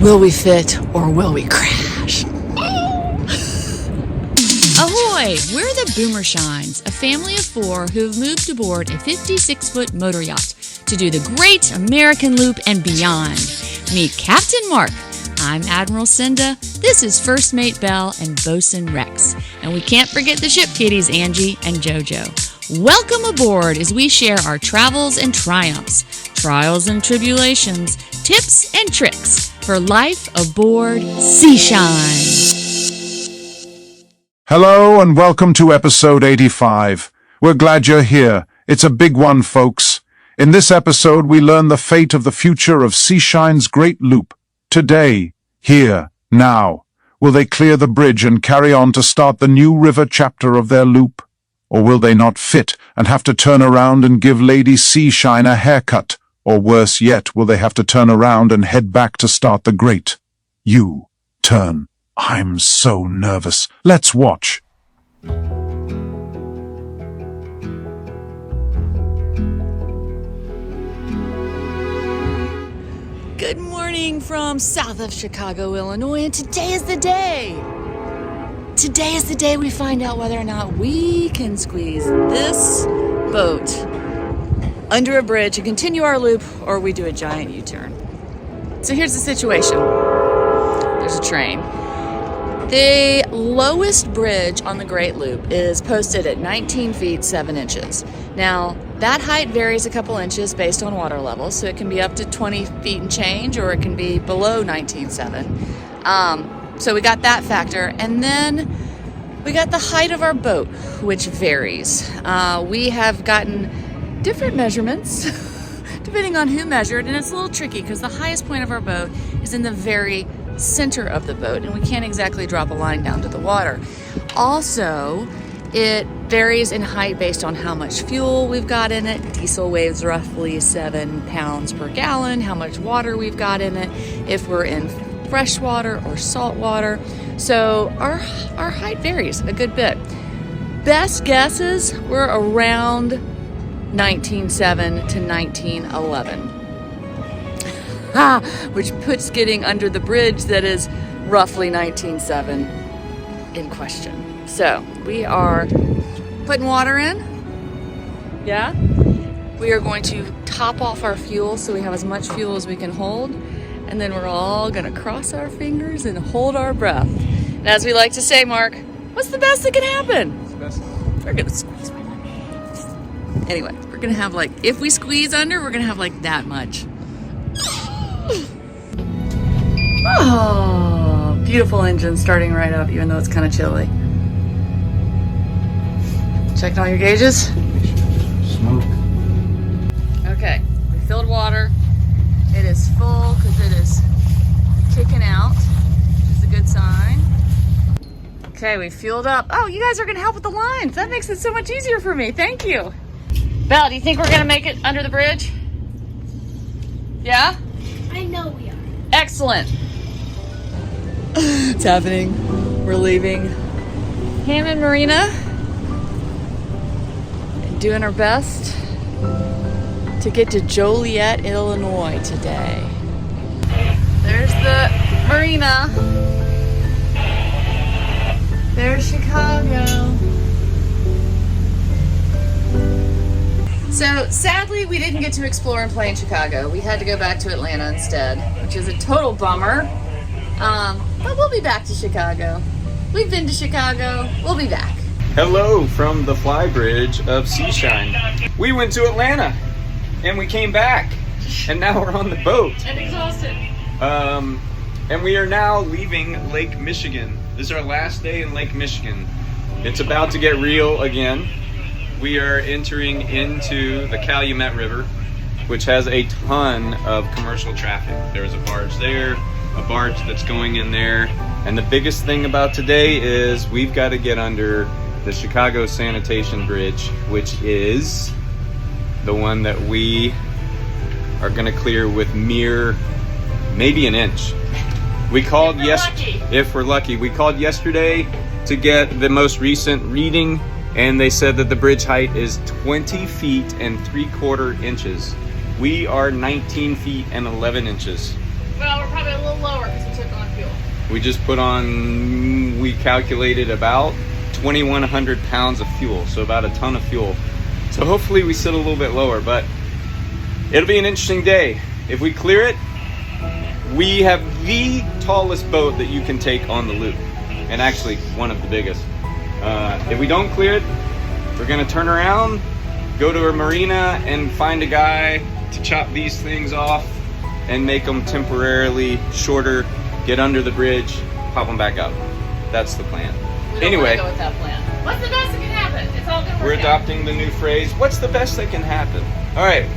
Will we fit or will we crash? Ahoy! We're the Boomershines, a family of 4 who've moved aboard a 56-foot motor yacht to do the Great American Loop and beyond. Meet Captain Mark. I'm Admiral Cinda. This is First Mate Belle and Bosun Rex. And we can't forget the ship kiddies, Angie and JoJo. Welcome aboard as we share our travels and triumphs, trials and tribulations, tips and tricks for life aboard SeaSHINE. Hello and welcome to episode 85. We're glad you're here. It's a big one, folks. In this episode, we learn the fate of the future of SeaSHINE's Great Loop. Today, here, now. Will they clear the bridge and carry on to start the new river chapter of their loop? Or will they not fit and have to turn around and give Lady SeaSHINE a haircut? Or worse yet, will they have to turn around and head back to start the great U-turn? I'm so nervous. Let's watch. Good morning from south of Chicago, Illinois, and today is the day. Today is the day we find out whether or not we can squeeze this boat under a bridge and continue our loop, or we do a giant U-turn. So here's the situation. There's a train. The lowest bridge on the Great Loop is posted at 19 feet 7 inches. Now, that height varies a couple inches based on water level, so it can be up to 20 feet and change, or it can be below 19.7. So we got that factor, and then we got the height of our boat, which varies. We have gotten different measurements depending on who measured, and it's a little tricky because the highest point of our boat is in the very center of the boat, and we can't exactly drop a line down to the water. Also, it varies in height based on how much fuel we've got in it. Diesel weighs roughly 7 pounds per gallon, how much water we've got in it, if we're in fresh water or salt water. So our height varies a good bit. Best guesses, we're around 19.7 to 19.11. Which puts getting under the bridge that is roughly 19.7 in question. So we are putting water in. Yeah. We are going to top off our fuel so we have as much fuel as we can hold. And then we're all going to cross our fingers and hold our breath. And as we like to say, Mark, what's the best that can happen? We're going to squeeze right under. Anyway, we're going to have if we squeeze under, we're going to have that much. Oh, beautiful engine starting right up, even though it's kind of chilly. Checking all your gauges? Smoke. Okay, we filled water. It is full because it is kicking out, which is a good sign. Okay, we fueled up. Oh, you guys are going to help with the lines. That makes it so much easier for me. Thank you. Belle, do you think we're going to make it under the bridge? Yeah? I know we are. Excellent. It's happening. We're leaving Hammond, Marina. Doing our best to get to Joliet, Illinois today. There's the Marina. There's Chicago. So sadly, we didn't get to explore and play in Chicago. We had to go back to Atlanta instead, which is a total bummer. But we'll be back to Chicago. We've been to Chicago. We'll be back. Hello from the flybridge of SeaSHINE. We went to Atlanta and we came back, and now we're on the boat. And exhausted. And we are now leaving Lake Michigan. This is our last day in Lake Michigan. It's about to get real again. We are entering into the Calumet River, which has a ton of commercial traffic. There's a barge there, a barge that's going in there, and the biggest thing about today is we've got to get under the Chicago Sanitation Bridge, which is the one that we are going to clear with maybe an inch. We called if we're lucky. We called yesterday to get the most recent reading, and they said that the bridge height is 20 feet and 3/4 inches. We are 19 feet and 11 inches. Well, we're probably a little lower We just put on, we calculated about 2,100 pounds of fuel, so about a ton of fuel. So hopefully we sit a little bit lower, but it'll be an interesting day. If we clear it, we have the tallest boat that you can take on the loop, and actually one of the biggest. If we don't clear it, we're gonna turn around, go to a marina and find a guy to chop these things off and make them temporarily shorter, get under the bridge, pop them back up. That's the plan. Anyway, Go with that plan. What's the best that can happen? It's all gonna work we're out. adopting the new phrase, what's the best that can happen? All right,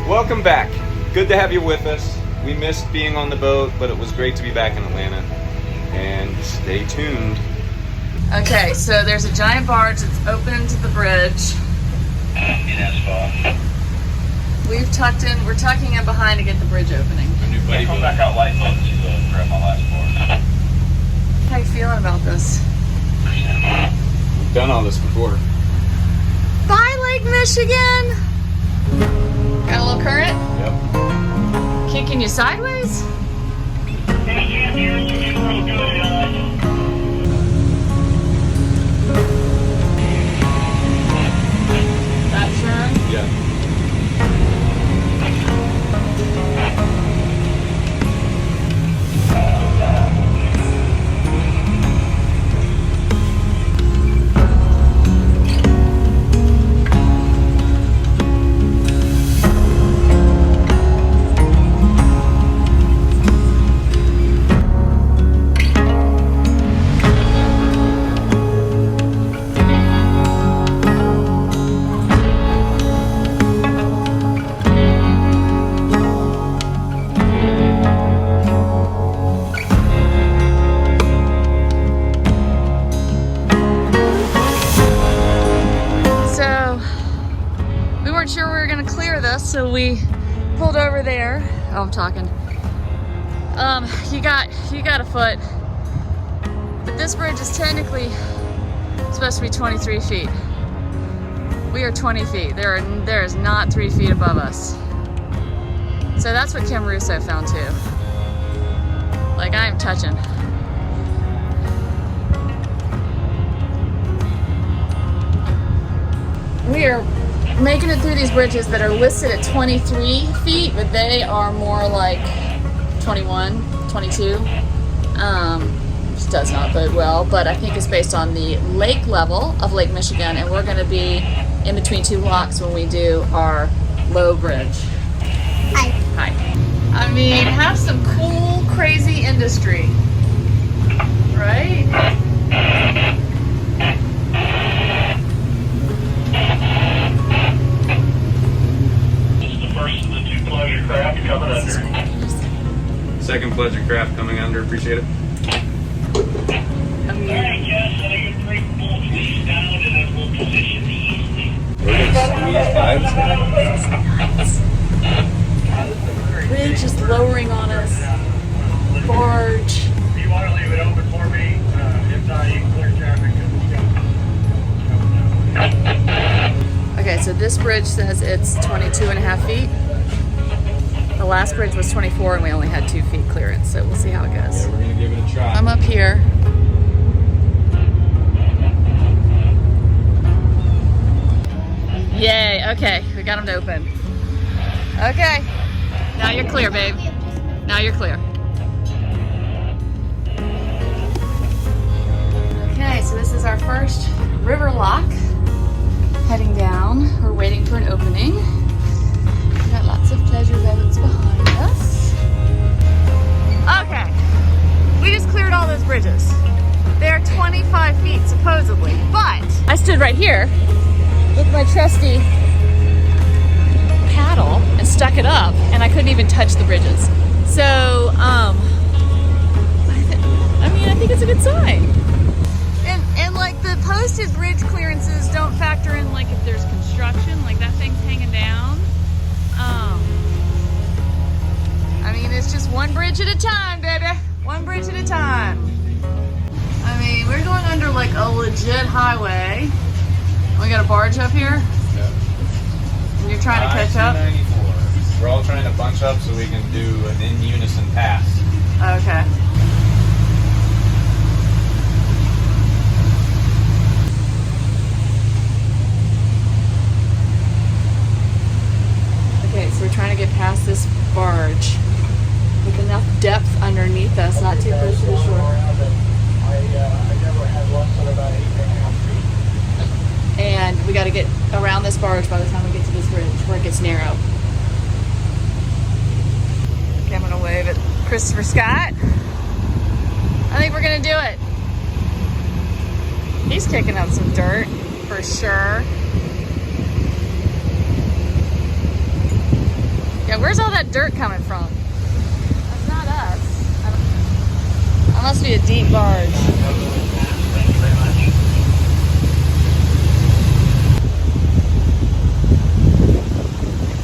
welcome back. Good to have you with us. We missed being on the boat, but it was great to be back in Atlanta. And stay tuned. Okay, so there's a giant barge that's open to the bridge. We're tucking in behind to get the bridge opening. Our new buddy boat. back out light mode to grab my last board. How you feeling about this? We've done all this before. Bye, Lake Michigan! Got a little current? Yep. Kicking you sideways? That turn? Yeah. So we pulled over there. Oh, I'm talking. You got a foot. But this bridge is technically supposed to be 23 feet. We are 20 feet. There is not 3 feet above us. So that's what Kim Russo found too. Like, I am touching. We are making it through these bridges that are listed at 23 feet, but they are more like 21, 22. Which does not bode well, but I think it's based on the lake level of Lake Michigan, and we're gonna be in between two locks when we do our low bridge. Hi. Hi. I mean, have some cool, crazy industry, right? Craft coming under. Second pleasure craft coming under. Appreciate it. Alright, Jess, I think you're pretty full squeeze down and then we'll position the easily. We're gonna squeeze vibes. Bridge is lowering on us. Barge. If you want to leave it open for me, if not, you can clear traffic. Okay, so this bridge says it's 22.5 feet. The last bridge was 24 and we only had 2 feet clearance, so we'll see how it goes. We're gonna give it a try. I'm up here. Yay, okay, we got them to open. Okay, now you're clear, babe. Now you're clear. Okay, so this is our first river lock. Heading down, we're waiting for an opening. We got lots of pleasure boats behind us. Okay, we just cleared all those bridges. They're 25 feet supposedly, but I stood right here with my trusty paddle and stuck it up, and I couldn't even touch the bridges. So, I think it's a good sign. And like the posted bridge clearances don't factor in like if there's construction, like that thing's hanging down. I mean, it's just one bridge at a time, baby. One bridge at a time. I mean, we're going under like a legit highway. We got a barge up here. And you're trying to catch up? 294. We're all trying to bunch up so we can do an in unison pass. Okay. underneath us, not too close to the shore. And we got to get around this barge by the time we get to this bridge where it gets narrow. Okay, I'm gonna wave at Christopher Scott. I think we're gonna do it. He's kicking up some dirt for sure. Yeah, where's all that dirt coming from? That's not us. That must be a deep barge.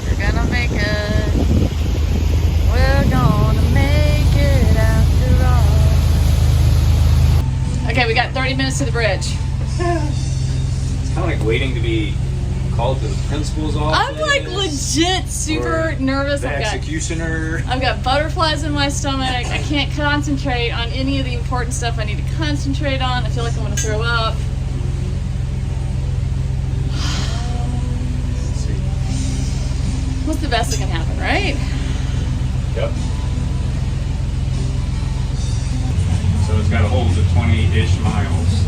We're gonna make it. We're gonna make it after all. Okay, we got 30 minutes to the bridge. It's kind of like waiting to be called to the principal's office. I'm like legit super nervous. The executioner. I've got butterflies in my stomach. I can't concentrate on any of the important stuff I need to concentrate on. I feel like I'm gonna throw up. What's the best that can happen, right? Yep. So it's got a hold of 20-ish miles,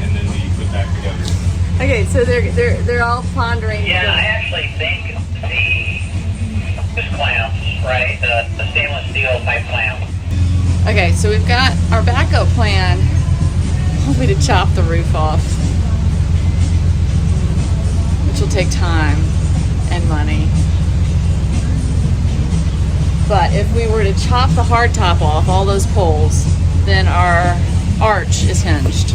and then we put that together. Okay, so they're all pondering. Yeah, I actually think this clamps, right? The stainless steel pipe clamp. Okay, so we've got our backup plan. Hopefully to chop the roof off, which will take time and money. But if we were to chop the hard top off, all those poles, then our arch is hinged.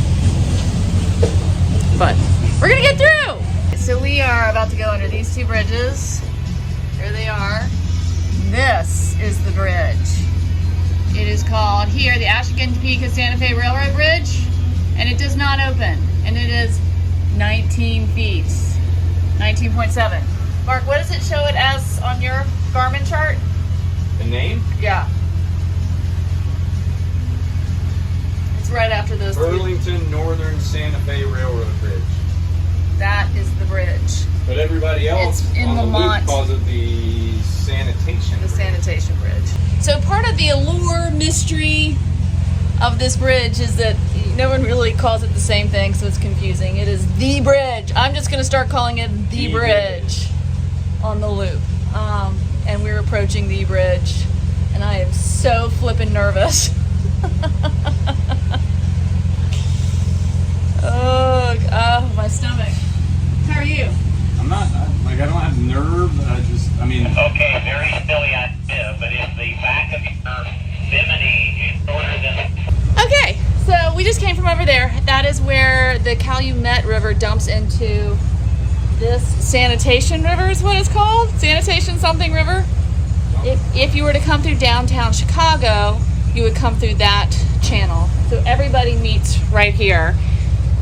But we're gonna get through! So we are about to go under these two bridges. Here they are. This is the bridge. It is called here the Ashcan Topeka Santa Fe Railroad Bridge, and it does not open. And it is 19 feet, 19.7. Mark, what does it show it as on your Garmin chart? The name? Yeah. It's right after those two. Burlington Northern Santa Fe Railroad Bridge. That is the bridge. But everybody else It's in on the Lamont. loop calls it the sanitation. The sanitation bridge. So part of the allure, mystery of this bridge is that no one really calls it the same thing, so it's confusing. It is the bridge. I'm just going to start calling it the bridge on the loop. And we're approaching the bridge, and I am so flippin' nervous. Oh, my stomach. How are you? I'm not, I don't have nerve, I mean... Okay, very silly idea, but if the back of your bimini is shorter than... Okay, so we just came from over there. That is where the Calumet River dumps into this Sanitation River is what it's called. Sanitation something river. If you were to come through downtown Chicago, you would come through that channel. So everybody meets right here.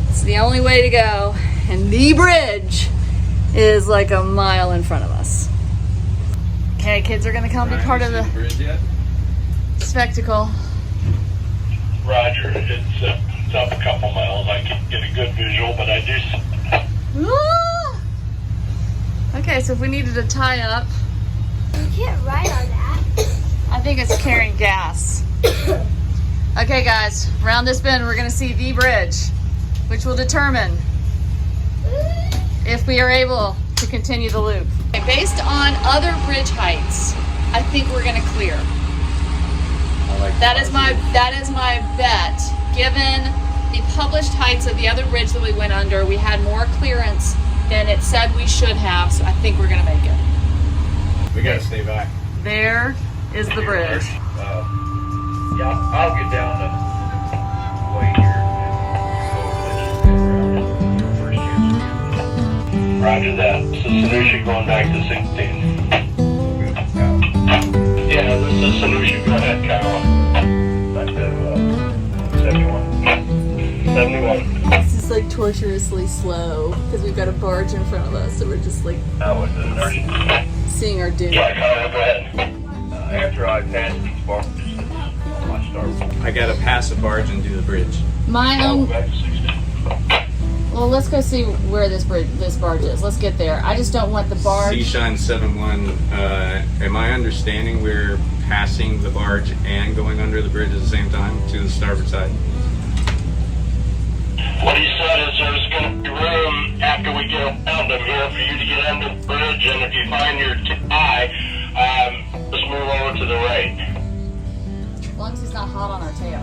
It's the only way to go. And the bridge is like a mile in front of us. Okay, kids are gonna come be part of the bridge yet? spectacle. Roger, it's up a couple miles. I can get a good visual, but I do... Ah! Okay, so if we needed a tie up, You can't ride on that. I think it's carrying gas. Okay guys, around this bend we're gonna see the bridge, which will determine if we are able to continue the loop. Okay, based on other bridge heights, I think we're gonna clear. That is my bet. Given the published heights of the other bridge that we went under, we had more clearance than it said we should have, so I think we're gonna make it. We gotta stay back. There is the bridge. Yeah, I'll get down to way here. Roger that. So solution going back to 16. Yeah, this is solution. Go ahead, Kyle. Back to 71. 71. It's just like torturously slow because we've got a barge in front of us, so we're just like That was the inertia. seeing our doom. Yeah, Kyle, go ahead. After I pass these barges, I start. I gotta pass a barge and do the bridge. My Go own. back to 16. Well, let's go see where this barge is. Let's get there. I just don't want the barge. SeaSHINE 7-1, am I understanding we're passing the barge and going under the bridge at the same time to the starboard side? What he said is there's going to be room after we get around him here for you to get under the bridge, and if you find your tie, just move over to the right. As long as it's not hot on our tail.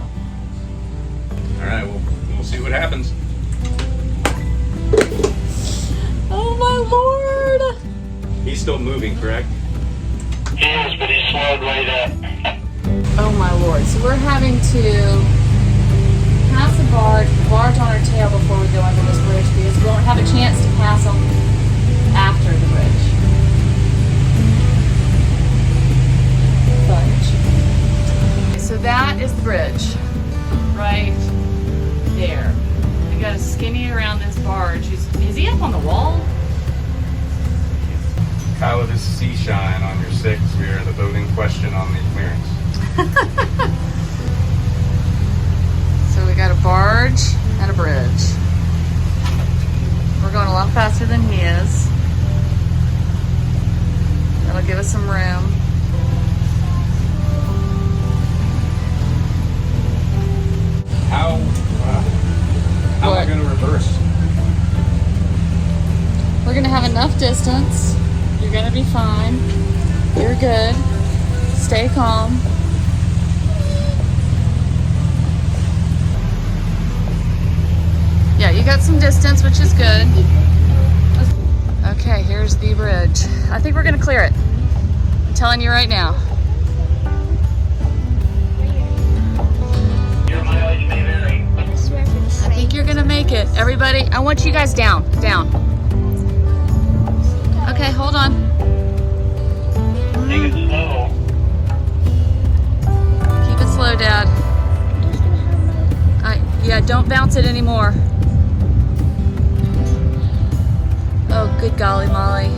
All right, we'll see what happens. Oh my lord! He's still moving, correct? He is, but he's slowed way down. Oh my lord. So we're having to pass the barge on our tail before we go under this bridge because we won't have a chance to pass them after the bridge. Fudge. So that is the bridge. Right there. We got to skinny around this barge. Is he up on the wall? Kyle, this is SeaSHINE on your 6. We are the boat in question on the clearance. So we got a barge and a bridge. We're going a lot faster than he is. That'll give us some room. How am I going to reverse? We're gonna have enough distance. You're gonna be fine. You're good. Stay calm. Yeah, you got some distance, which is good. Okay, here's the bridge. I think we're gonna clear it. I'm telling you right now. Your mileage may vary. I think you're gonna make it. Everybody, I want you guys down. Okay, hold on. Take it slow. Keep it slow, Dad. Yeah, don't bounce it anymore. Oh, good golly molly.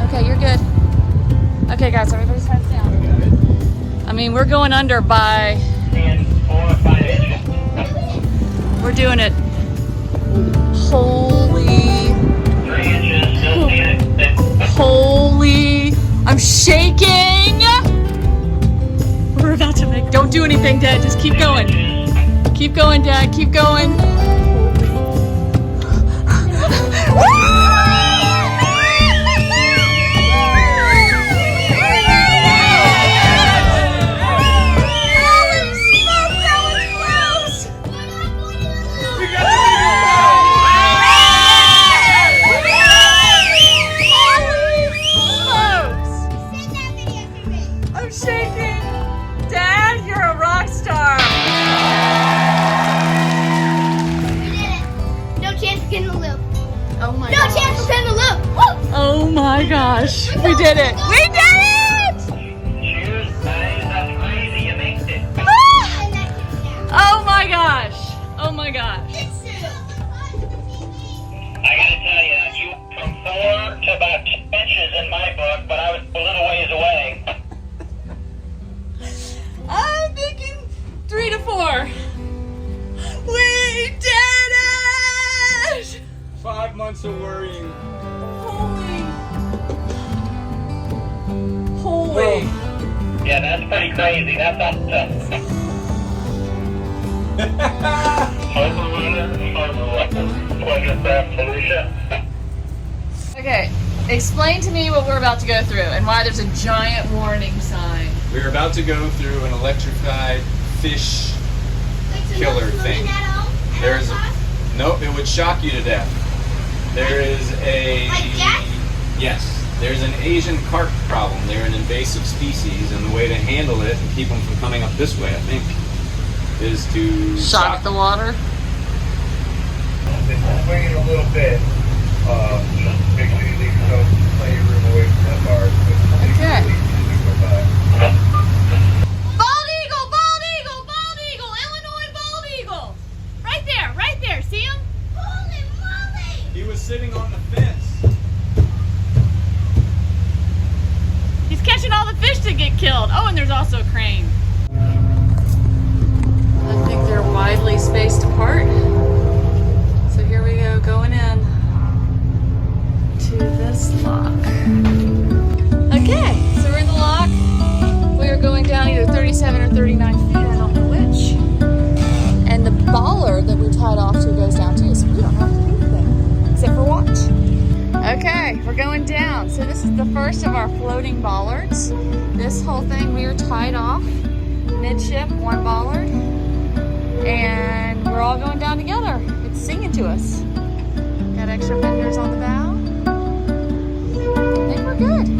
Okay, you're good. Okay, guys, everybody's heads down. I mean, we're going under by... 10, 4 or 5 inches. We're doing it. Holy... 3 inches, still see it. Holy... I'm shaking! We're about to make... Don't do anything, Dad. Just keep going. Keep going, Dad. Keep going. I'm shaking. Dad, you're a rock star. We did it. No chance of getting the loop. Oh my No gosh. chance of getting the loop. Woo! Oh my gosh. We did it. We did it! Cheers, guys. That's crazy. You made it. Oh my gosh. Oh my gosh. I gotta tell you, you went from 4 to about 2 inches in my book, but I was a little ways away. I'm thinking 3 to 4. We did it! 5 months of worrying. Holy. Yeah, that's pretty crazy. That's awesome. Overrunner. Pleasure craft Felicia. Okay, explain to me what we're about to go through and why there's a giant warning sign. We're about to go through an electrified fish killer thing. There's a, nope, it would shock you to death. There is a, Like that? yes, there's an Asian carp problem. They're an invasive species, and the way to handle it and keep them from coming up this way, I think, is to Shock the water. Swing it a little bit. Just make sure you leave yourself plenty of room away from that bar. Okay. Bald eagle, bald eagle, bald eagle, Illinois bald eagle. Right there, see him? Holy moly! He was sitting on the fence. He's catching all the fish that get killed. Oh, and there's also a crane. I think they're widely spaced apart. So here we go, going in to this lock. going down. So this is the first of our floating bollards. This whole thing we are tied off midship, one bollard, and we're all going down together. It's singing to us. Got extra fenders on the bow. I think we're good.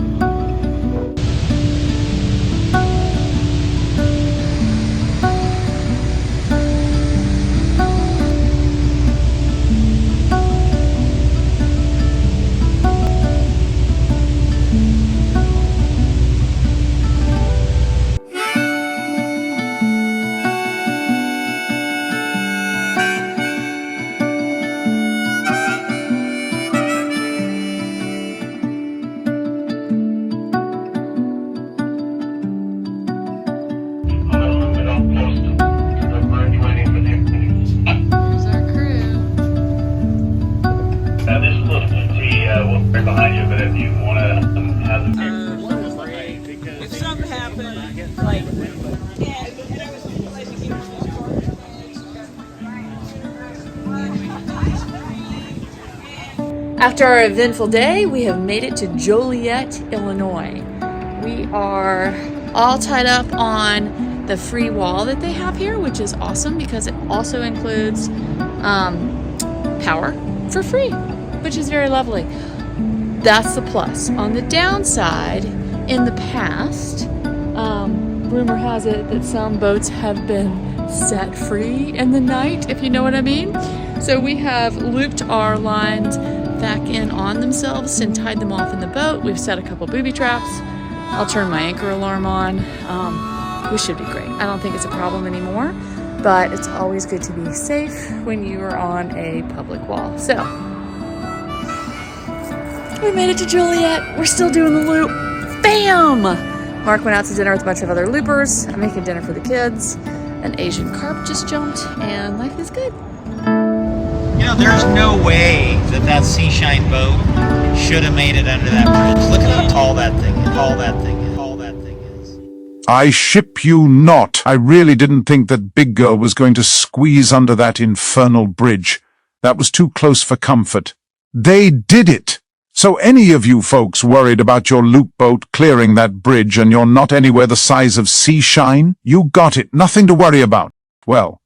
After our eventful day, we have made it to Joliet, Illinois. We are all tied up on the free wall that they have here, which is awesome because it also includes power for free, which is very lovely. That's the plus. On the downside, in the past, rumor has it that some boats have been set free in the night, if you know what I mean. So we have looped our lines back in on themselves and tied them off in the boat. We've set a couple booby traps. I'll turn my anchor alarm on. We should be great. I don't think it's a problem anymore, but it's always good to be safe when you are on a public wall. So we made it to Joliet. We're still doing the loop. Bam! Mark went out to dinner with a bunch of other loopers. I'm making dinner for the kids. An Asian carp just jumped, and life is good. You know, there's no way that SeaSHINE boat should have made it under that bridge. Look at how tall that thing is. I ship you not. I really didn't think that big girl was going to squeeze under that infernal bridge. That was too close for comfort. They did it. So any of you folks worried about your loop boat clearing that bridge and you're not anywhere the size of SeaSHINE, you got it. Nothing to worry about. Well,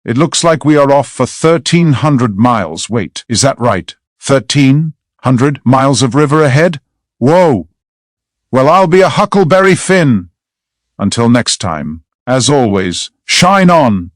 it looks like we are off for 1,300 miles. Wait, is that right? 1,300 miles of river ahead? Whoa! Well, I'll be a Huckleberry Finn. Until next time, as always, shine on!